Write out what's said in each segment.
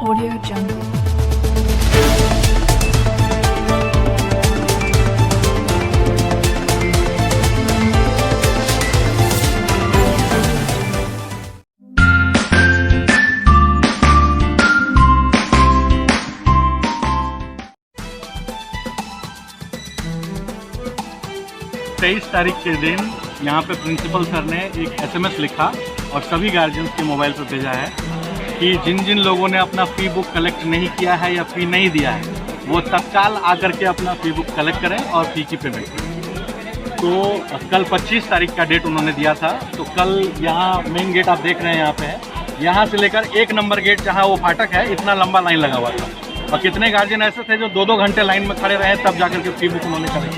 Audio Jungle. तेईस तारीख के दिन यहाँ पे प्रिंसिपल सर ने एक SMS लिखा और सभी गार्जियंस के मोबाइल पर भेजा है कि जिन जिन लोगों ने अपना फ़ी बुक कलेक्ट नहीं किया है या फ़ी नहीं दिया है वो तत्काल आकर के अपना फ़ी बुक कलेक्ट करें और फ़ी की पेमेंट करें। तो कल 25 तारीख का डेट उन्होंने दिया था। तो कल यहाँ मेन गेट आप देख रहे हैं यहाँ पे है, यहाँ से लेकर 1 नंबर गेट जहाँ वो फाटक है इतना लंबा लाइन लगा हुआ था और कितने गार्जियन ऐसे थे जो 2-2 घंटे लाइन में खड़े रहे तब जाकर के फ़ी बुक उन्होंने करें।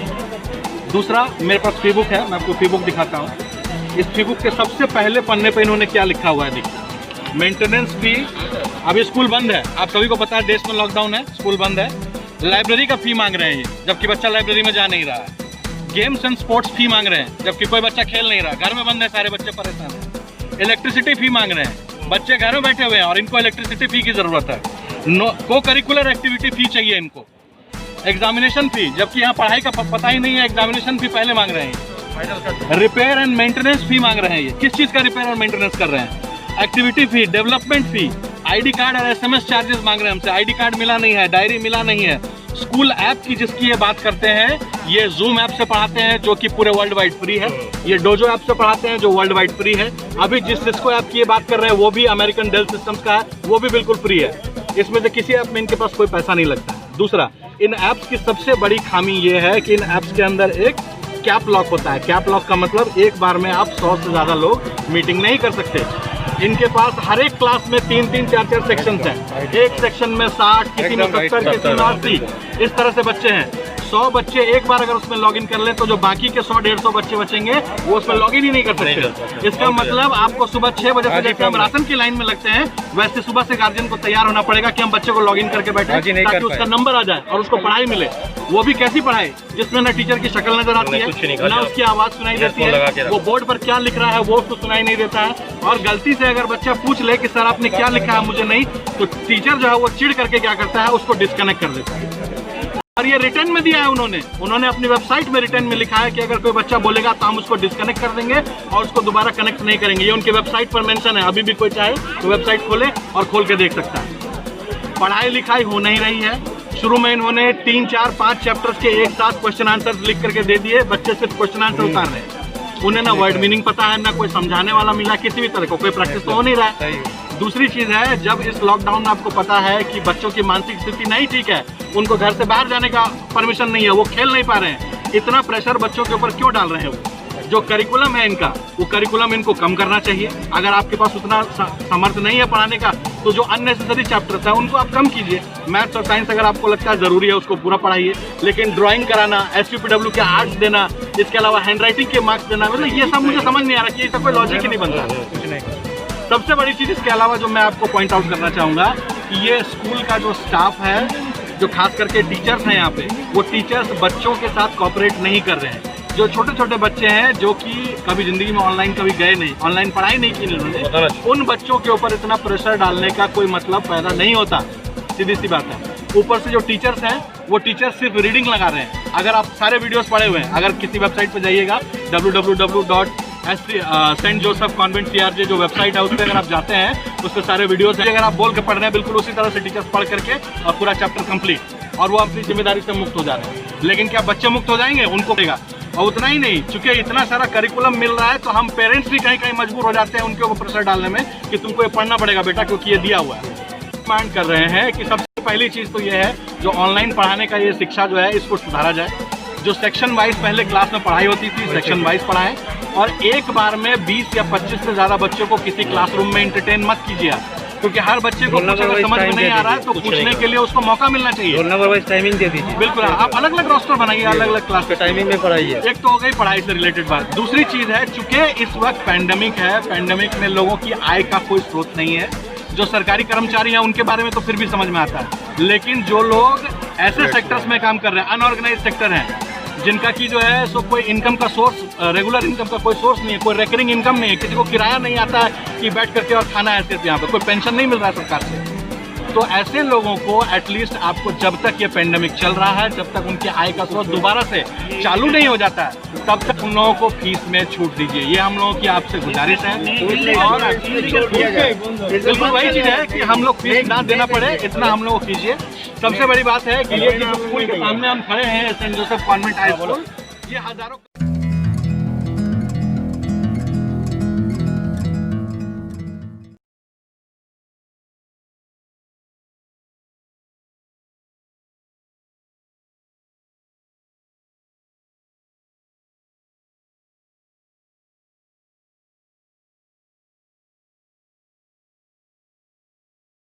दूसरा, मेरे पास फ़ी बुक है, मैं आपको फ़ी बुक दिखाता हूँ। इस फ़ी बुक के सबसे पहले पन्ने पे इन्होंने क्या लिखा हुआ है देखिए, मेंटेनेंस फ़ी। अभी स्कूल बंद है, आप सभी को पता है देश में लॉकडाउन है, स्कूल बंद है। लाइब्रेरी का फ़ी मांग रहे हैं ये, जबकि बच्चा लाइब्रेरी में जा नहीं रहा है। गेम्स एंड स्पोर्ट्स फ़ी मांग रहे हैं, जबकि कोई बच्चा खेल नहीं रहा, घर में बंद है, सारे बच्चे परेशान हैं। इलेक्ट्रिसिटी फ़ी मांग रहे हैं, बच्चे घर में बैठे हुए हैं और इनको इलेक्ट्रिसिटी फ़ी की ज़रूरत है। को करिकुलर एक्टिविटी फ़ी चाहिए इनको। एग्जामिनेशन फ़ी, जबकि यहाँ पढ़ाई का पता ही नहीं है, एग्जामिनेशन फ़ी पहले मांग रहे हैं। रिपेयर एंड मेंटेनेंस फ़ी मांग रहे हैं ये, किस चीज़ का रिपेयर और मेंटेनेंस कर रहे हैं। एक्टिविटी फ़ी, डेवलपमेंट फ़ी, आईडी कार्ड और SMS चार्जेस मांग रहे हैं हमसे। आईडी कार्ड मिला नहीं है, डायरी मिला नहीं है। स्कूल ऐप की जिसकी ये बात करते हैं, ये जूम ऐप से पढ़ाते हैं जो कि पूरे वर्ल्ड वाइड फ्री है। ये डोजो ऐप से पढ़ाते हैं जो वर्ल्ड वाइड फ्री है। अभी जिस सिस्को ऐप की ये बात कर रहे हैं वो भी अमेरिकन डेल सिस्टम्स का है, वो भी बिल्कुल फ्री है। इसमें से किसी ऐप में इनके पास कोई पैसा नहीं लगता है। दूसरा, इन ऐप्स की सबसे बड़ी खामी ये है कि इन ऐप्स के अंदर एक कैप लॉक होता है। कैप लॉक का मतलब एक बार में आप 100 से ज़्यादा लोग मीटिंग नहीं कर सकते। इनके पास हर एक क्लास में 3-3, 4-4 सेक्शंस हैं। एक सेक्शन में 60, किसी में 70, किसी में 80, इस तरह से बच्चे हैं। 100 बच्चे एक बार अगर उसमें लॉगिन कर ले तो जो बाकी के 100-150 बच्चे बचेंगे वो उसमें लॉगिन ही नहीं कर सकते। इसका मतलब आपको सुबह 6 बजे से जैसे हम राशन की लाइन में लगते हैं वैसे सुबह से गार्जियन को तैयार होना पड़ेगा कि हम बच्चे को लॉगिन करके बैठे ताकि उसका नंबर आ जाए और उसको पढ़ाई मिले। वो भी कैसी पढ़ाई जिसमें ना टीचर की शक्ल नजर आती है, ना उसकी आवाज़ सुनाई देती है, वो बोर्ड पर क्या लिख रहा है वो उसको सुनाई नहीं देता है। और गलती से अगर बच्चा पूछ ले कि सर आपने क्या लिखा है मुझे नहीं, तो टीचर जो है वो चिढ़ करके क्या करता है, उसको डिस्कनेक्ट कर देता है। और ये रिटर्न में दिया है उन्होंने अपनी वेबसाइट में रिटर्न में लिखा है कि अगर कोई बच्चा बोलेगा तो हम उसको डिस्कनेक्ट कर देंगे और उसको दोबारा कनेक्ट नहीं करेंगे। ये उनकी वेबसाइट पर मेंशन है। अभी भी कोई चाहे तो वेबसाइट खोले और खोल के देख सकता है। पढ़ाई लिखाई हो नहीं रही है। शुरू में इन्होंने 3, 4, 5 चैप्टर्स के एक साथ क्वेश्चन आंसर लिख करके दे दिए। बच्चे सिर्फ क्वेश्चन आंसर उतार रहे हैं। उन्हें ना वर्ड मीनिंग पता है, ना कोई समझाने वाला मिला, किसी भी तरह को कोई प्रैक्टिस तो हो नहीं रहा है। दूसरी चीज़ है, जब इस लॉकडाउन में आपको पता है कि बच्चों की मानसिक स्थिति नहीं ठीक है, उनको घर से बाहर जाने का परमिशन नहीं है, वो खेल नहीं पा रहे हैं, इतना प्रेशर बच्चों के ऊपर क्यों डाल रहे हैं? वो जो करिकुलम है इनका, वो करिकुलम इनको कम करना चाहिए। अगर आपके पास उतना सामर्थ्य नहीं है पढ़ाने का तो जो अननेसेसरी चैप्टर्स है उनको आप कम कीजिए। मैथ्स और साइंस अगर आपको लगता है ज़रूरी है उसको पूरा पढ़ाइए, लेकिन ड्राइंग कराना, SUPW के आर्ट्स देना, इसके अलावा हैंड राइटिंग के मार्क्स देना, मतलब ये सब मुझे समझ नहीं आ रहा कि इसका कोई लॉजिक ही नहीं बन रहा। सबसे बड़ी चीज़ इसके अलावा जो मैं आपको पॉइंट आउट करना चाहूँगा कि ये स्कूल का जो स्टाफ है, जो खास करके टीचर्स हैं यहाँ पे, वो टीचर्स बच्चों के साथ कोऑपरेट नहीं कर रहे हैं। जो छोटे छोटे बच्चे हैं जो कि कभी ज़िंदगी में ऑनलाइन कभी गए नहीं, ऑनलाइन पढ़ाई नहीं की इन्होंने, उन बच्चों के ऊपर इतना प्रेशर डालने का कोई मतलब पैदा नहीं होता। सीधी सी बात है। ऊपर से जो टीचर्स हैं वो टीचर्स सिर्फ रीडिंग लगा रहे हैं। अगर आप सारे वीडियोस पढ़े हुए हैं, अगर किसी वेबसाइट पर जाइएगा www.सेंट जोसेफ कॉन्वेंट CRJ जो वेबसाइट है उस पर अगर आप जाते हैं उस पर सारे वीडियोस हैं। अगर आप बोल के पढ़ रहे हैं बिल्कुल उसी तरह से टीचर्स पढ़ करके और पूरा चैप्टर कंप्लीट, और वो अपनी जिम्मेदारी से मुक्त हो जा रहे हैं। लेकिन क्या बच्चे मुक्त हो जाएंगे? उनको देगा। और उतना ही नहीं, चूंकि इतना सारा करिकुलम मिल रहा है तो हम पेरेंट्स भी कहीं कहीं मजबूर हो जाते हैं उनके ऊपर प्रेशर डालने में कि तुमको ये पढ़ना पड़ेगा बेटा क्योंकि ये दिया हुआ है। मांग कर रहे हैं कि सबसे पहली चीज़ तो ये है जो ऑनलाइन पढ़ाने का ये शिक्षा जो है इसको सुधारा जाए। जो सेक्शन वाइज पहले क्लास में पढ़ाई होती थी, सेक्शन वाइज पढ़ाएं, और एक बार में 20 या 25 से ज़्यादा बच्चों को किसी क्लासरूम में एंटरटेन मत कीजिए, क्योंकि हर बच्चे को कुछ अगर समझ में नहीं आ रहा है तो पूछने के लिए उसको मौका मिलना चाहिए। टाइमिंग दे दीजिए। बिल्कुल, आप अलग अलग रोस्टर बनाइए, अलग अलग क्लास के टाइमिंग में पढ़ाइए। एक तो हो गई पढ़ाई से रिलेटेड बात। दूसरी चीज़ है, चूंकि इस वक्त पैंडेमिक है, पैंडेमिक में लोगों की आय का कोई स्रोत नहीं है। जो सरकारी कर्मचारी हैं उनके बारे में तो फिर भी समझ में आता है, लेकिन जो लोग ऐसे सेक्टर्स में काम कर रहे हैं, अनऑर्गेनाइज सेक्टर हैं, जिनका की जो है सो कोई इनकम का सोर्स, रेगुलर इनकम का कोई सोर्स नहीं है, कोई रेकरिंग इनकम नहीं है, किसी को किराया नहीं आता है कि बैठ करके और खाना है सिर्फ यहाँ पे, कोई पेंशन नहीं मिल रहा है सरकार से, तो ऐसे लोगों को एटलीस्ट आपको, जब तक ये पेंडेमिक चल रहा है, जब तक उनकी आय का स्रोत दोबारा से चालू नहीं हो जाता है, तब तक उन लोगों को फीस में छूट दीजिए। ये हम लोगों की आपसे गुजारिश है। और बिल्कुल वही चीज़ है कि हम लोग फीस ना देना पड़े, इतना हम लोग कीजिए। सबसे बड़ी बात है कि ये जो स्कूल के सामने हम खड़े हैं, Saint Joseph Convent High School, ये हजारों